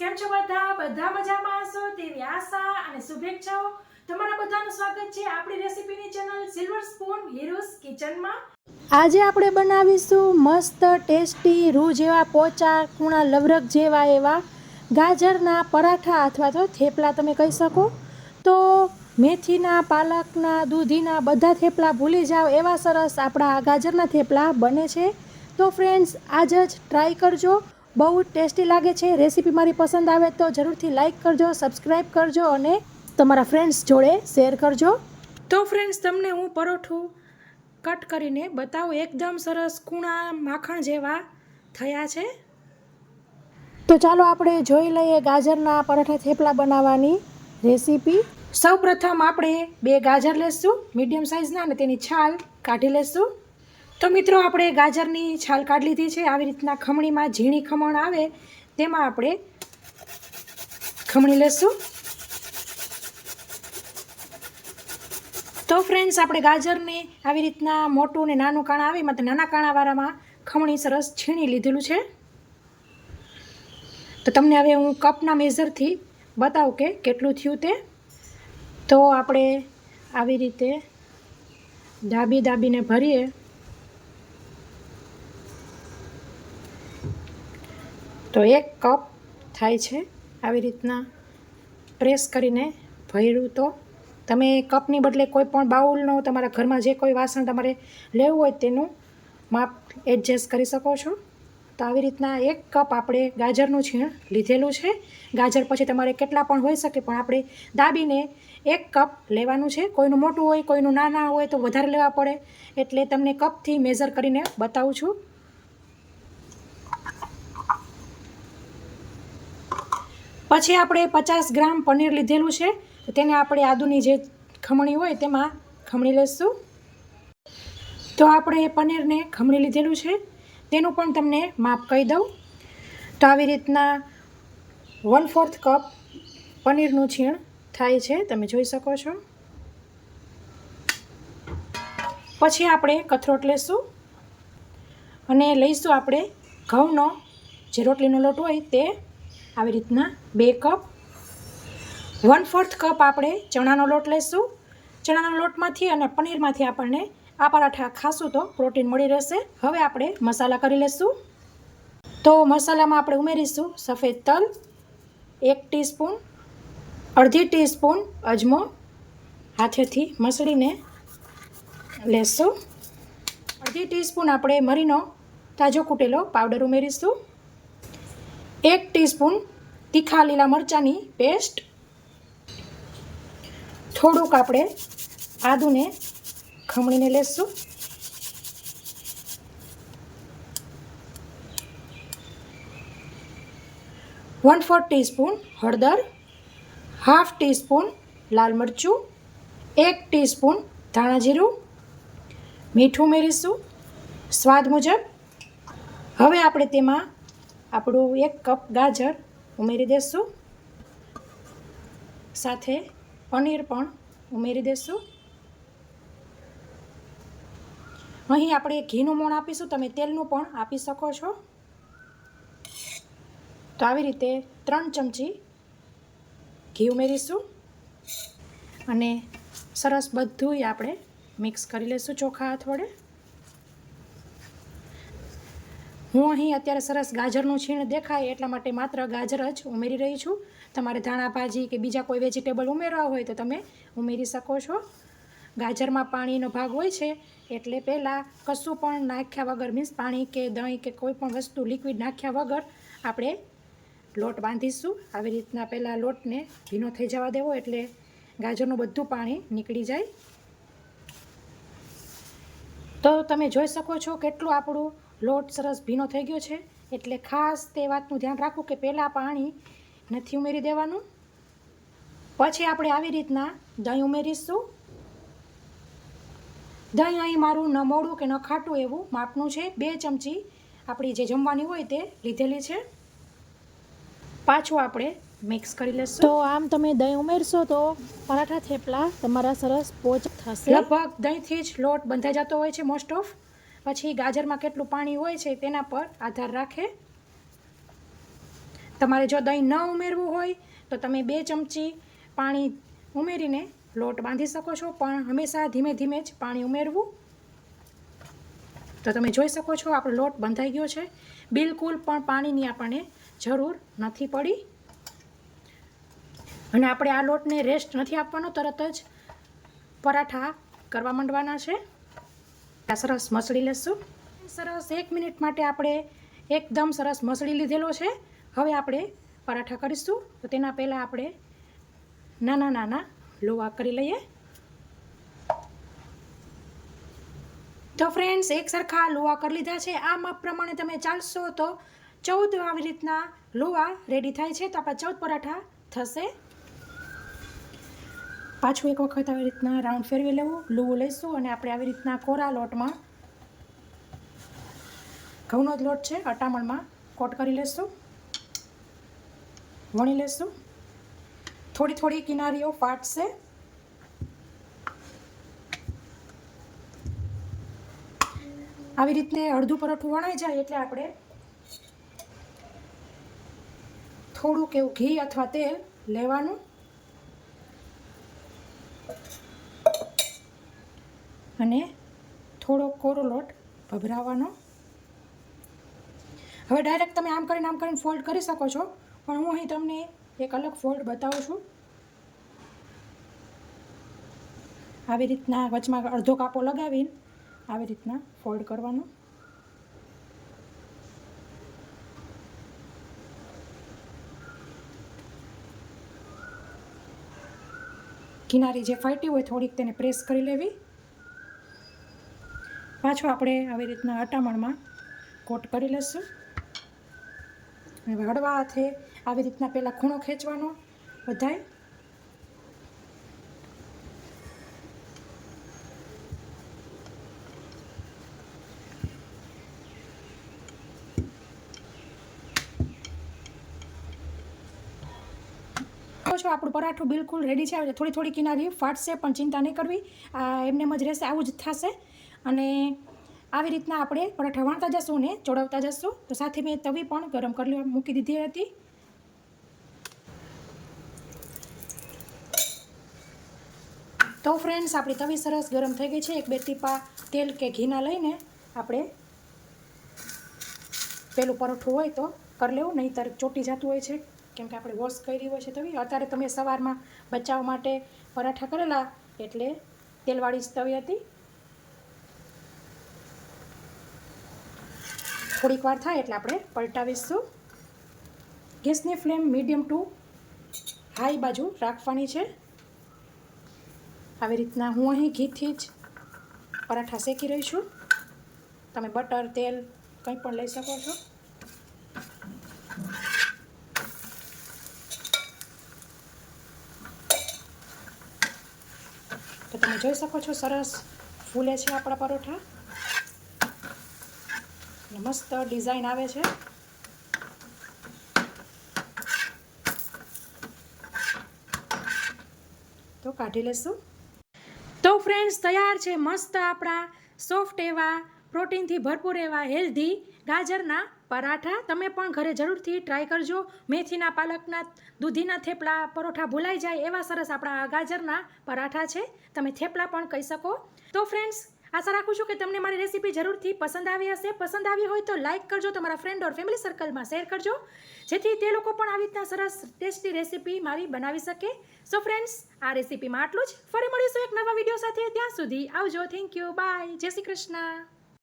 કેમ છો બધા મજામાં હશો તેવી આશા અને શુભેચ્છાઓ તમારા બધાનું સ્વાગત છે આપણી રેસીપીની ચેનલ સિલ્વર સ્પૂન હીરોઝ કિચનમાં। આજે આપણે બનાવીશું મસ્ત ટેસ્ટી રૂ જેવા પોચા કૂણા લવરક જેવા એવા ગાજરના પરાઠા અથવા તો થેપલા તમે કહી શકો। તો મેથીના, પાલકના, દૂધીના બધા થેપલા ભૂલી જાઓ એવા સરસ આપણા ગાજરના થેપલા બને છે। તો ફ્રેન્ડ્સ આજ જ ટ્રાય કરજો, બહુ ટેસ્ટી લાગે છે। રેસીપી મારી પસંદ આવે તો જરૂરથી લાઇક કરજો, સબસ્ક્રાઈબ કરજો અને તમારા ફ્રેન્ડ્સ જોડે શેર કરજો। તો ફ્રેન્ડ્સ તમને હું પરોઠું કટ કરીને બતાવું, એકદમ સરસ કૂણા માખણ જેવા થયા છે। તો ચાલો આપણે જોઈ લઈએ ગાજરના પરાઠા થેપલા બનાવવાની રેસીપી। સૌ પ્રથમ આપણે 2 ગાજર લેશું મીડિયમ સાઇઝના અને તેની છાલ કાઢી લેશું। તો મિત્રો આપણે ગાજરની છાલ કાઢી લીધી છે। આવી રીતના ખમણીમાં ઝીણી ખમણ આવે તેમાં આપણે ખમણી લેશું। તો ફ્રેન્ડ્સ આપણે ગાજરને આવી રીતના મોટું ને નાનું કાણા આવે એમાં નાના કાણાવાળામાં ખમણી સરસ છીણી લીધેલું છે। તો તમને હવે હું કપના મેઝરથી બતાવું કે કેટલું થયું તે। તો આપણે આવી રીતે દાબીને ભરીએ તો 1 કપ થાય છે। આવી રીતના પ્રેસ કરીને ભર્યું તો તમે કપની બદલે કોઈ પણ બાઉલનો તમારા ઘરમાં જે કોઈ વાસણ તમારે લેવું હોય તેનું માપ એડજસ્ટ કરી શકો છો। તો આવી રીતના 1 કપ આપણે ગાજરનું છીણ લીધેલું છે। ગાજર પછી તમારે કેટલા પણ હોઈ શકે પણ આપણે દાબીને 1 કપ લેવાનું છે। કોઈનું મોટું હોય કોઈનું નાના હોય તો વધારે લેવા પડે, એટલે તમને કપથી મેઝર કરીને બતાવું છું। પછી આપણે 50 ગ્રામ પનીર લીધેલું છે, તો તેને આપણે આદુની જે ખમણી હોય તેમાં ખમણી લઈશું। તો આપણે પનીરને ખમણી લીધેલું છે, તેનું પણ તમને માપ કહી દઉં। તો આવી રીતના 1/4 કપ પનીરનું છીણ થાય છે, તમે જોઈ શકો છો। પછી આપણે કથરોટ લેશું અને લઈશું આપણે ઘઉંનો જે રોટલીનો લોટ હોય તે આવી રીતના 2 કપ। 1/4 કપ આપણે ચણાનો લોટ લઈશું। ચણાના લોટમાંથી અને પનીરમાંથી આપણને આ પરાઠા ખાશું તો પ્રોટીન મળી રહેશે। હવે આપણે મસાલા કરી લઈશું। તો મસાલામાં આપણે ઉમેરીશું સફેદ તલ 1 ટીસ્પૂન, અડધી ટીસ્પૂન અજમો હાથેથી મસળીને લેશું। અડધી ટીસ્પૂન આપણે મરીનો તાજો કૂટેલો પાવડર ઉમેરીશું। 1 ટીસ્પૂન તીખા લીલા મરચાંની પેસ્ટ, થોડુંક આપણે આદુને ખમણીને લેશું। 1/4 ટીસ્પૂન હળદર, હાફ ટીસ્પૂન લાલ મરચું, 1 ટીસ્પૂન ધાણા જીરું, મીઠું ઉમેરીશું સ્વાદ મુજબ। હવે આપણે તેમાં આપણું 1 કપ ગાજર ઉમેરી દઈશું, સાથે પનીર પણ ઉમેરી દઈશું। અહીં આપણે ઘીનું મોણ આપીશું, તમે તેલનું પણ આપી શકો છો। તો આવી રીતે 3 ચમચી ઘી ઉમેરીશું અને સરસ બધુંય આપણે મિક્સ કરી લઈશું ચોખા હાથ વડે। હું અહીં અત્યારે સરસ ગાજરનું છીણ દેખાય એટલા માટે માત્ર ગાજર જ ઉમેરી રહી છું। તમારે ધાણા ભાજી કે બીજા કોઈ વેજીટેબલ ઉમેરવા હોય તો તમે ઉમેરી શકો છો। ગાજરમાં પાણીનો ભાગ હોય છે એટલે પહેલાં કશું પણ નાખ્યા વગર, મીન્સ પાણી કે દહીં કે કોઈ પણ વસ્તુ લિક્વિડ નાખ્યા વગર આપણે લોટ બાંધીશું। આવી રીતના પહેલાં લોટને ભીનો થઈ જવા દેવો એટલે ગાજરનું બધું પાણી નીકળી જાય। તો તમે જોઈ શકો છો કેટલું આપણું લોટ સરસ ભીનો થઈ ગયો છે, એટલે ખાસ તે વાતનું ધ્યાન રાખવું કે પહેલાં પાણી નથી ઉમેરી દેવાનું। પછી આપણે આવી રીતના દહીં ઉમેરીશું। દહીં અહીં મારું ન મોડું કે ન ખાટું એવું માપનું છે। 2 ચમચી આપણી જે જમવાની હોય તે લીધેલી છે। પાછું આપણે મિક્સ કરી લઈશું। તો આમ તમે દહીં ઉમેરશો તો પરાઠા થેપલા તમારા સરસ પોચ થશે। લગભગ દહીંથી જ લોટ બંધાઈ જતો હોય છે મોસ્ટ ઓફ, પછી ગાજરમાં કેટલું પાણી હોય છે તેના પર આધાર રાખે। તમારે જો દહીં ન ઉમેરવું હોય તો તમે 2 ચમચી પાણી ઉમેરીને લોટ બાંધી શકો છો, પણ હંમેશા ધીમે ધીમે જ પાણી ઉમેરવું. તો તમે જોઈ શકો છો આપણો લોટ બંધાઈ ગયો છે. બિલકુલ પણ પાણીની આપણને જરૂર નથી પડી. અને આપણે આ લોટને રેસ્ટ નથી આપવાનો, તરત જ પરાઠા કરવા માંડવાના છે. આ સરસ મસળી લેશું. સરસ 1 મિનિટ માટે આપણે એકદમ સરસ મસળી લીધેલો છે. હવે આપણે પરાઠા કરીશું. તો તેના પહેલાં આપણે નાના નાના લોવા કરી લઈએ. તો ફ્રેન્ડ્સ, એક સરખા લોવા કરી લીધા છે. આ માપ પ્રમાણે તમે ચાલશો તો 14 આવી રીતના લોવા રેડી થાય છે. તો આપણા 14 પરાઠા થશે. પાછું એક વખત આવી રીતના રાઉન્ડ ફેરવી લેવું, લુવું લઈશું અને આપણે આવી રીતના કોરા લોટમાં, ઘઉંનો જ લોટ છે, અટામણમાં કોટ કરી લેશું, વણી લેશું. થોડી થોડી કિનારીઓ ફાટશે. આવી રીતે અડધું પરોઠું વણાઈ જાય એટલે આપણે થોડુંક એવું ઘી અથવા તેલ લેવાનું અને થોડો કોરો લોટ ભભરાવવાનો. હવે ડાયરેક્ટ તમે આમ કરીને ફોલ્ડ કરી શકો છો, પણ હું અહીં તમને એક અલગ ફોલ્ડ બતાવું છું. આવી રીતના વચમાં અડધો કાપો લગાવીને આવી રીતના ફોલ્ડ કરવાનું. કિનારી જે ફાટી હોય થોડીક તેને પ્રેસ કરી લેવી. પાછો આપણે આવી રીતના અટામણમાં કોટ કરી લઈશું. હવે હળવા હાથે આવી રીતના પહેલાં ખૂણો ખેંચવાનો બધાય. આપણું પરાઠું બિલકુલ રેડી છે. થોડી થોડી કિનારી ફાટશે પણ ચિંતા નહીં કરવી, એમને જ રહેશે, આવું જ થશે. અને આવી રીતના આપણે પરાઠા વણતા જશું ને ચોડાવતા જશું. તો સાથે મેં તવી પણ ગરમ કરી મૂકી દીધી હતી. તો ફ્રેન્ડ્સ, આપણી તવી સરસ ગરમ થઈ ગઈ છે. 1-2 ટીપા તેલ કે ઘીના લઈને આપણે પેલું પરોઠું હોય તો કરી લેવું, નહીંતર ચોટી જતું હોય છે, કેમ કે આપણે વોશ કરી હોય છે તવી. અત્યારે તમે સવારમાં બચાવ માટે પરાઠા કરેલા એટલે તેલવાળી જ તવી હતી. થોડીક વાર થાય એટલે આપણે પલટાવીશું. ગેસની ફ્લેમ મીડિયમ ટુ હાઈ બાજુ રાખવાની છે. આવી રીતના હું અહીં ઘીથી જ પરાઠા શેકી રહી છું. તમે બટર, તેલ કંઈ પણ લઈ શકો છો. તો તમે જોઈ શકો છો સરસ ફૂલે છે આપણા પરોઠા અને મસ્ત ડિઝાઇન આવે છે. તો કાઢી લેશું. તો ફ્રેન્ડ્સ, તૈયાર છે મસ્ત આપણા સોફ્ટ એવા, પ્રોટીનથી ભરપૂર એવા હેલ્ધી ગાજરના પરાઠા. તમે પણ ઘરે જરૂરથી ટ્રાય કરજો. મેથીના, પાલકના, દૂધીના થેપલા, પરોઠા ભૂલાઈ જાય એવા સરસ આપણા ગાજરના પરાઠા છે. તમે થેપલા પણ કહી શકો. તો ફ્રેન્ડ્સ, આશા રાખું છું કે તમને મારી રેસીપી જરૂરથી પસંદ આવી હશે. પસંદ આવી હોય તો લાઇક કરજો, તમારા ફ્રેન્ડ ઓર ફેમિલી સર્કલમાં શેર કરજો, જેથી તે લોકો પણ આવી રીતના સરસ ટેસ્ટી રેસીપી મારી બનાવી શકે. સો ફ્રેન્ડ્સ, આ રેસીપીમાં આટલું જ. ફરી મળીશું એક નવા વિડીયો સાથે. ત્યાં સુધી આવજો. Thank you. બાય. જય શ્રી કૃષ્ણ.